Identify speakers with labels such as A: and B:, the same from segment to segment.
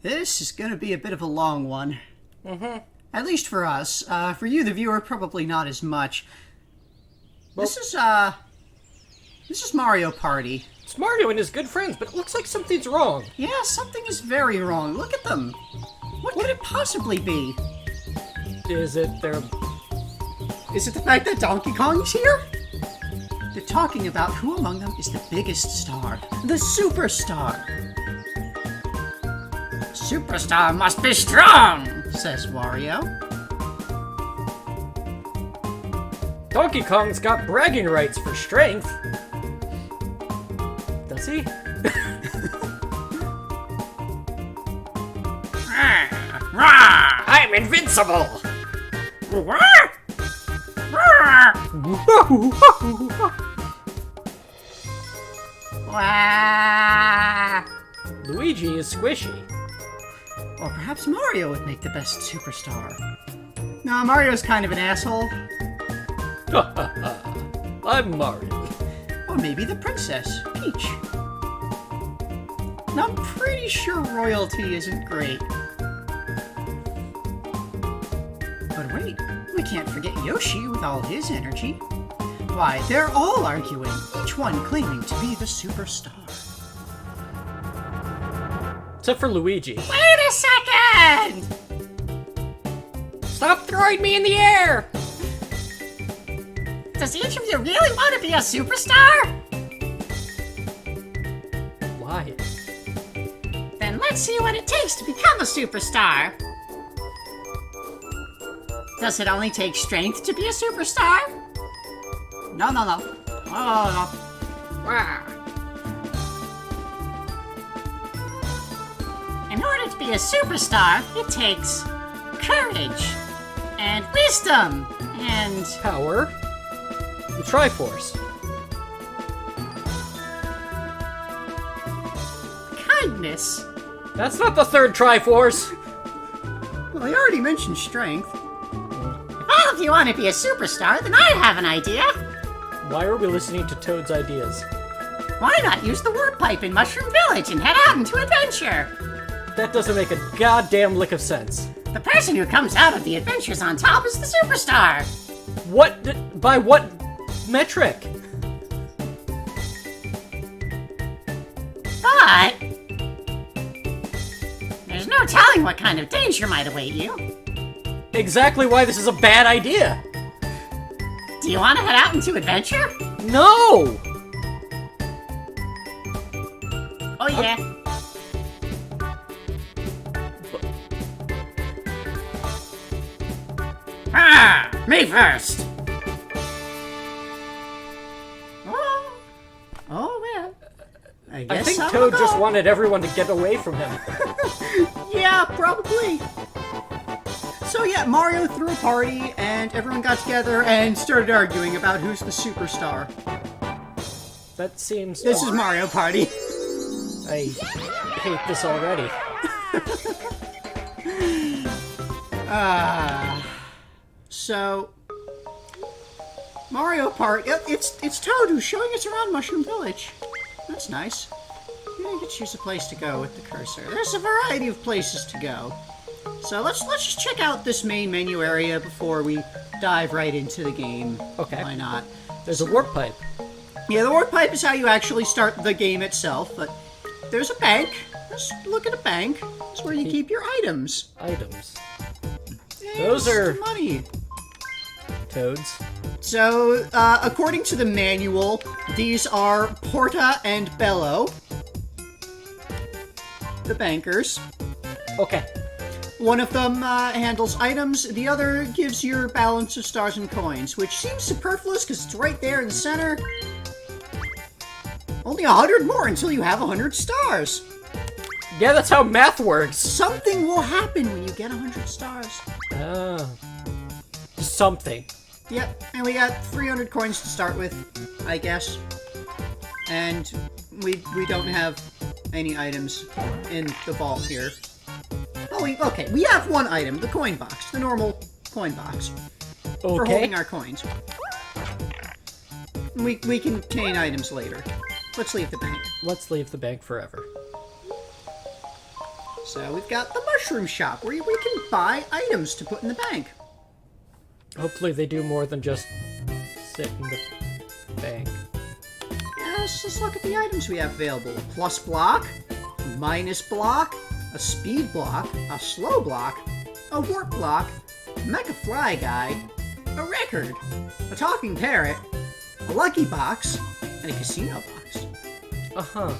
A: This is going to be a bit of a long one.
B: Mm-hmm.
A: At least for us. For you, the viewer, probably not as much.
B: Well,
A: this is Mario Party.
B: it's Mario and his good friends, but it looks like something's wrong.
A: Yeah, something is very wrong. Look at them. What could it possibly be?
B: Is it their...
A: Is it the fact that Donkey Kong's here? They're talking about who among them is the biggest star. The superstar. Superstar must be strong, says Wario.
B: Donkey Kong's got bragging rights for strength. Does he? I'm invincible! Luigi is squishy.
A: Or perhaps Mario would make the best superstar. No, Mario's kind of an asshole.
B: I'm Mario.
A: Or maybe the princess, Peach. Now, I'm pretty sure royalty isn't great. But wait, we can't forget Yoshi with all his energy. Why, they're all arguing, each one claiming to be the superstar.
B: Except for Luigi.
A: Wait a second!
B: Stop throwing me in the air!
A: Does each of you really want to be a superstar?
B: Why?
A: Then let's see what it takes to become a superstar. Does it only take strength to be a superstar? No. Oh, no. In order to be a superstar, it takes courage and wisdom and
B: Power? The Triforce.
A: kindness.
B: That's not the third Triforce!
A: Well, I already mentioned strength. If all of you want to be a superstar, then I have an idea.
B: Why are we listening to Toad's ideas?
A: Why not use the warp pipe in Mushroom Village and head out into adventure?
B: That doesn't make a goddamn lick of sense.
A: The person who comes out of the adventures on top is the superstar.
B: What? By what metric?
A: But there's no telling what kind of danger might await you.
B: Exactly why this is a bad idea.
A: Do you want to head out into adventure?
B: No!
A: Oh yeah. Me first. Oh well. I
B: I think
A: I'll
B: Toad
A: go.
B: just wanted everyone to get away from him.
A: Yeah, probably. So yeah, Mario threw a party, and everyone got together and started arguing about who's the superstar.
B: That seems...
A: This is Mario Party.
B: I hate this already.
A: So Mario Party. It's Toad who's showing us around Mushroom Village. That's nice. You can choose a place to go with the cursor. There's a variety of places to go. So let's just check out this main menu area before we dive right into the game.
B: Okay.
A: Why not?
B: There's a warp pipe.
A: Yeah, the warp pipe is how you actually start the game itself, but there's a bank. Let's look at a bank. That's where you keep your items.
B: Items.
A: And
B: Those are-
A: money.
B: Toads.
A: So, according to the manual, these are Porta and Bello, the bankers.
B: Okay.
A: One of them handles items, the other gives your balance of stars and coins, which seems superfluous because it's right there in the center. Only 100 more until you have 100 stars.
B: Yeah, that's how math works.
A: Something will happen when you get 100 stars.
B: Something.
A: Yep, and we got 300 coins to start with, I guess. And we don't have any items in the vault here. Oh, okay, we have one item, the coin box, the normal coin box. For holding our coins. We can obtain items later. Let's leave the bank.
B: Let's leave the bank forever.
A: So we've got the mushroom shop where we can buy items to put in the bank.
B: Hopefully they do more than just sit in the bank.
A: Yeah, let's look at the items we have available. Plus block, minus block, a speed block, a slow block, a warp block, mecha fly guy, a record, a talking parrot, a lucky box, and a casino box.
B: Uh-huh.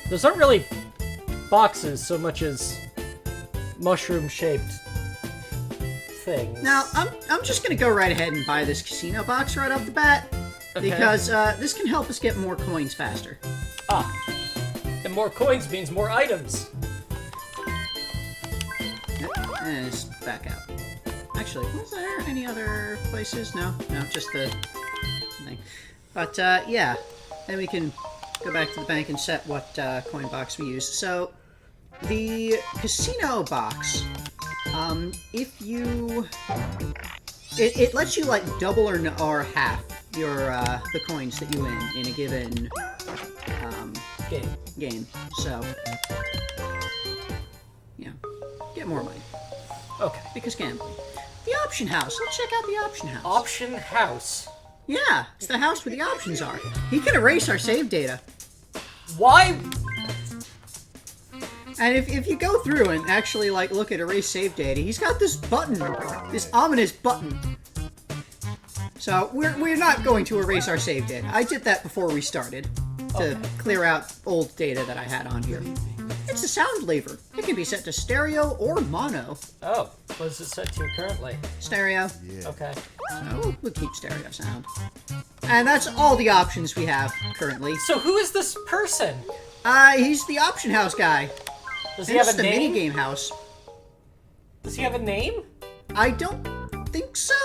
B: Those aren't really boxes so much as mushroom-shaped things.
A: Now, I'm just gonna go right ahead and buy this casino box right off the bat,
B: Okay.
A: because this can help us get more coins faster.
B: Ah. And more coins means more items.
A: And it's back out. Actually, was there any other places? No, just the thing. But yeah, then we can go back to the bank and set what coin box we use. So the casino box, if you, it lets you like double or half your the coins that you win in a given game. So yeah, get more money.
B: Okay.
A: Because gambling. The option house. Let's check out the option house.
B: Option house.
A: Yeah, it's the house where the options are. He can erase our save data.
B: Why?
A: And if you go through and actually like look at erase save data, he's got this button, this ominous button. So we're not going to erase our save data. I did that before we started to clear out old data that I had on here. It's a sound lever. It can be set to stereo or mono.
B: Oh, what is it set to currently?
A: Stereo.
B: Okay.
A: So we'll keep stereo sound. And that's all the options we have currently.
B: So who is this person?
A: He's the option house guy.
B: Does
A: And
B: he have
A: this
B: a
A: is the
B: name?
A: minigame house.
B: Does he have a name?
A: I don't think so.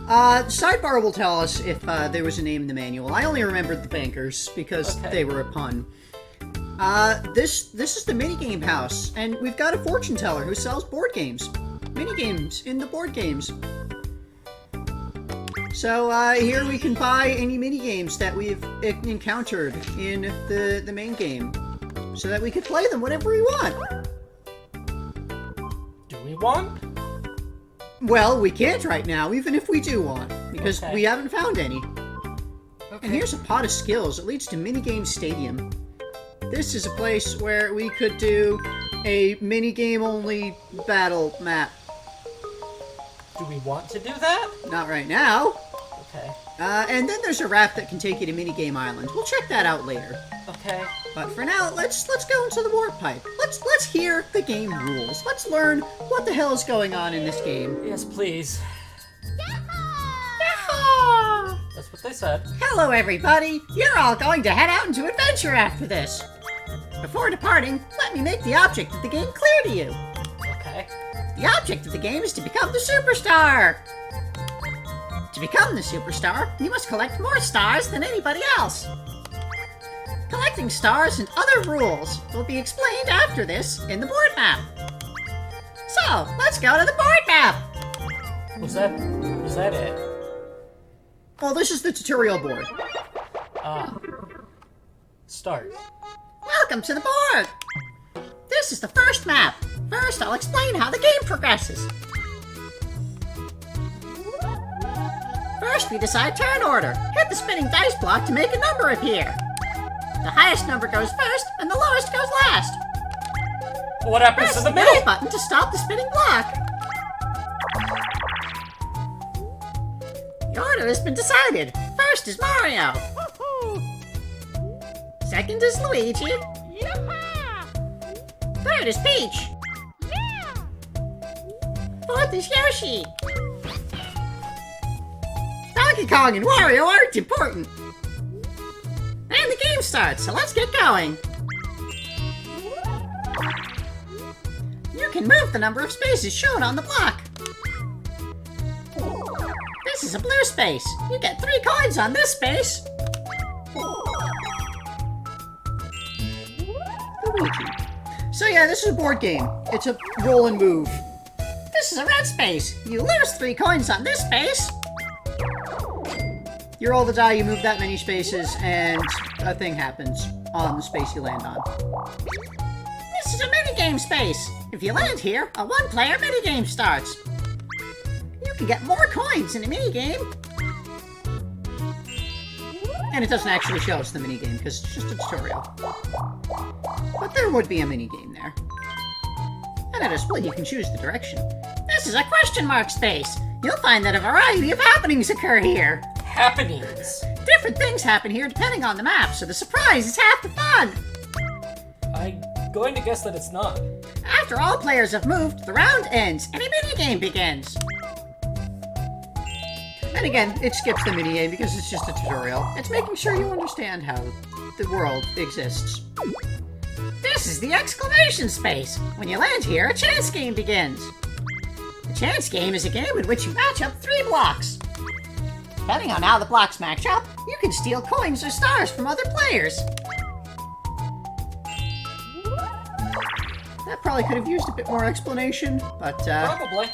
A: Sidebar will tell us if there was a name in the manual. I only remembered the bankers because they were a pun. This is the minigame house, and we've got a fortune teller who sells board games. Minigames in the board games. So here we can buy any minigames that we've encountered in the main game, so that we could play them whenever we want.
B: Do we want?
A: Well, we can't right now, even if we do want, because we haven't found any.
B: Okay.
A: And here's a pot of skills. It leads to Minigame Stadium. This is a place where we could do a minigame-only battle map.
B: Do we want to do that?
A: Not right now.
B: Okay.
A: And then there's a raft that can take you to Minigame Island. We'll check that out later.
B: Okay.
A: But for now, let's go into the warp pipe. Let's hear the game rules. Let's learn what the hell is going on in this game.
B: Yes, please.
A: Yahoo!
B: That's what they said.
A: Hello, everybody! You're all going to head out into adventure after this. Before departing, let me make the object of the game clear to you.
B: Okay.
A: The object of the game is to become the superstar. To become the superstar, you must collect more stars than anybody else. Collecting stars and other rules will be explained after this in the board map. So, let's go to the board map!
B: Was that it?
A: Well, this is the tutorial board.
B: Ah. Start.
A: Welcome to the board! This is the first map. First, I'll explain how the game progresses. First, we decide turn order. Hit the spinning dice block to make a number appear. The highest number goes first, and the lowest goes last.
B: What happens
A: Press
B: to the
A: the
B: middle?
A: A button to stop the spinning block. The order has been decided. First is Mario. Second is Luigi. Third is Peach. Fourth is Yoshi. Donkey Kong and Wario aren't important. And the game starts, so let's get going. You can move the number of spaces shown on the block. This is a blue space. You get 3 coins on this space. Luigi. So yeah, this is a board game. It's a roll and move. This is a red space. You lose 3 coins on this space. You roll the die, you move that many spaces, and a thing happens on the space you land on. This is a minigame space. If you land here, a one-player minigame starts. You can get more coins in a minigame. And it doesn't actually show us the minigame because it's just a tutorial. But there would be a minigame there. And at a split, you can choose the direction. This is a question mark space. You'll find that a variety of happenings occur here.
B: Happenings?
A: Different things happen here depending on the map, so the surprise is half the fun.
B: I'm going to guess that it's not.
A: After all players have moved, the round ends and a minigame begins. And again, it skips the minigame because it's just a tutorial. It's making sure you understand how the world exists. This is the exclamation space. When you land here, a chance game begins. The chance game is a game in which you match up 3 blocks. Depending on how the blocks match up, you can steal coins or stars from other players. That probably could have used a bit more explanation, but
B: Probably.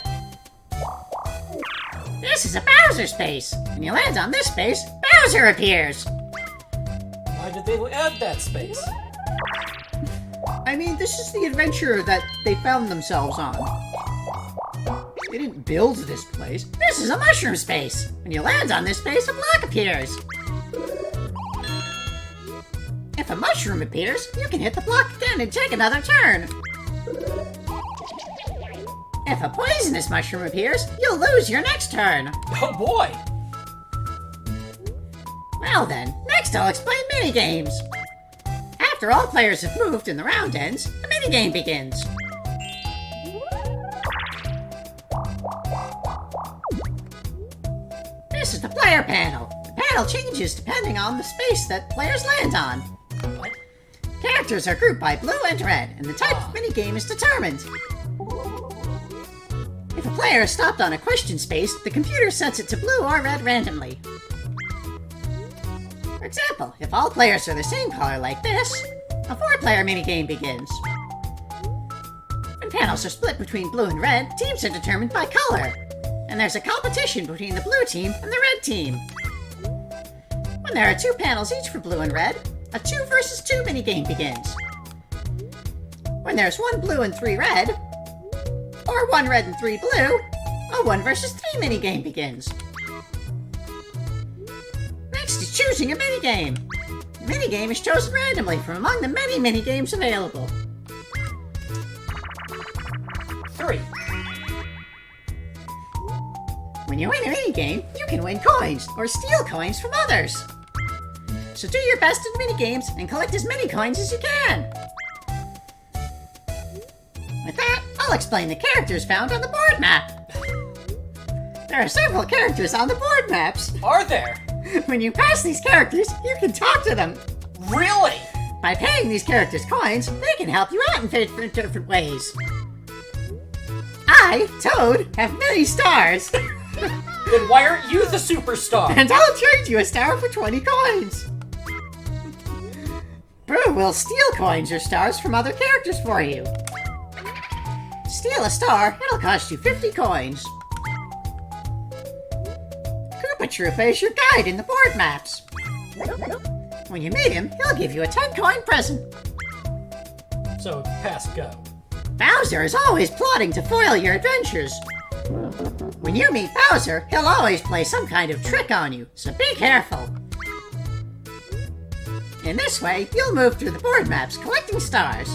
A: This is a Bowser space. When you land on this space, Bowser appears.
B: Why did they add that space?
A: I mean, this is the adventure that they found themselves on. They didn't build this place. This is a mushroom space. When you land on this space, a block appears. If a mushroom appears, you can hit the block again and take another turn. If a poisonous mushroom appears, you'll lose your next turn.
B: Oh boy!
A: Well then, next I'll explain minigames. After all players have moved and the round ends, a minigame begins. This is the player panel. The panel changes depending on the space that players land on.
B: What?
A: Characters are grouped by blue and red, and the type of minigame is determined. If a player is stopped on a question space, the computer sets it to blue or red randomly. For example, if all players are the same color like this, a 4-player minigame begins. When panels are split between blue and red, teams are determined by color. And there's a competition between the blue team and the red team. When there are 2 panels each for blue and red, a 2 versus 2 minigame begins. When there's 1 blue and 3 red, or 1 red and 3 blue, a 1 versus 3 minigame begins. Next is choosing a minigame. The minigame is chosen randomly from among the many minigames available.
B: 3.
A: When you win a minigame, you can win coins or steal coins from others. So do your best in minigames and collect as many coins as you can. With that, I'll explain the characters found on the board map. There are several characters on the board maps.
B: Are there?
A: When you pass these characters, you can talk to them.
B: Really?
A: By paying these characters coins, they can help you out in different ways. I, Toad, have many stars.
B: Then why aren't you the superstar?
A: And I'll trade you a star for 20 coins. Brew will steal coins or stars from other characters for you. Steal a star, it'll cost you 50 coins. Koopa Troopa is your guide in the board maps. When you meet him, he'll give you a 10-coin present.
B: So, pass go.
A: Bowser is always plotting to foil your adventures. When you meet Bowser, he'll always play some kind of trick on you, so be careful. In this way, you'll move through the board maps collecting stars.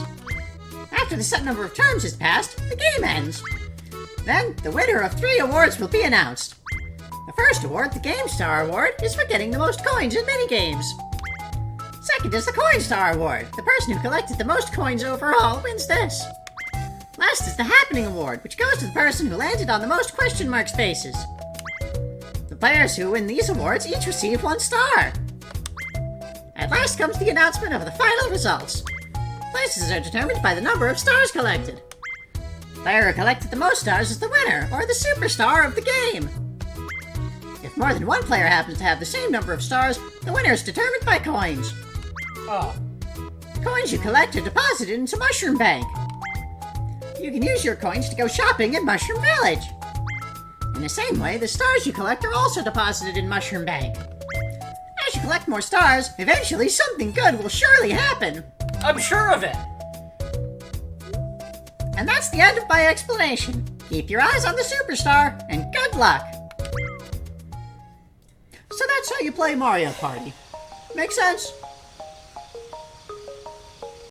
A: After the set number of turns is passed, the game ends. Then, the winner of 3 awards will be announced. The first award, the Game Star Award, is for getting the most coins in minigames. Second is the Coin Star Award. The person who collected the most coins overall wins this. Last is the Happening Award, which goes to the person who landed on the most question mark spaces. The players who win these awards each receive 1 star. At last comes the announcement of the final results. Places are determined by the number of stars collected. The player who collected the most stars is the winner, or the superstar of the game. If more than 1 player happens to have the same number of stars, the winner is determined by coins.
B: Ah.
A: The coins you collect are deposited into Mushroom Bank. You can use your coins to go shopping in Mushroom Village. In the same way, the stars you collect are also deposited in Mushroom Bank. As you collect more stars, eventually something good will surely happen.
B: I'm sure of it.
A: And that's the end of my explanation. Keep your eyes on the superstar, and good luck! So that's how you play Mario Party. Make sense?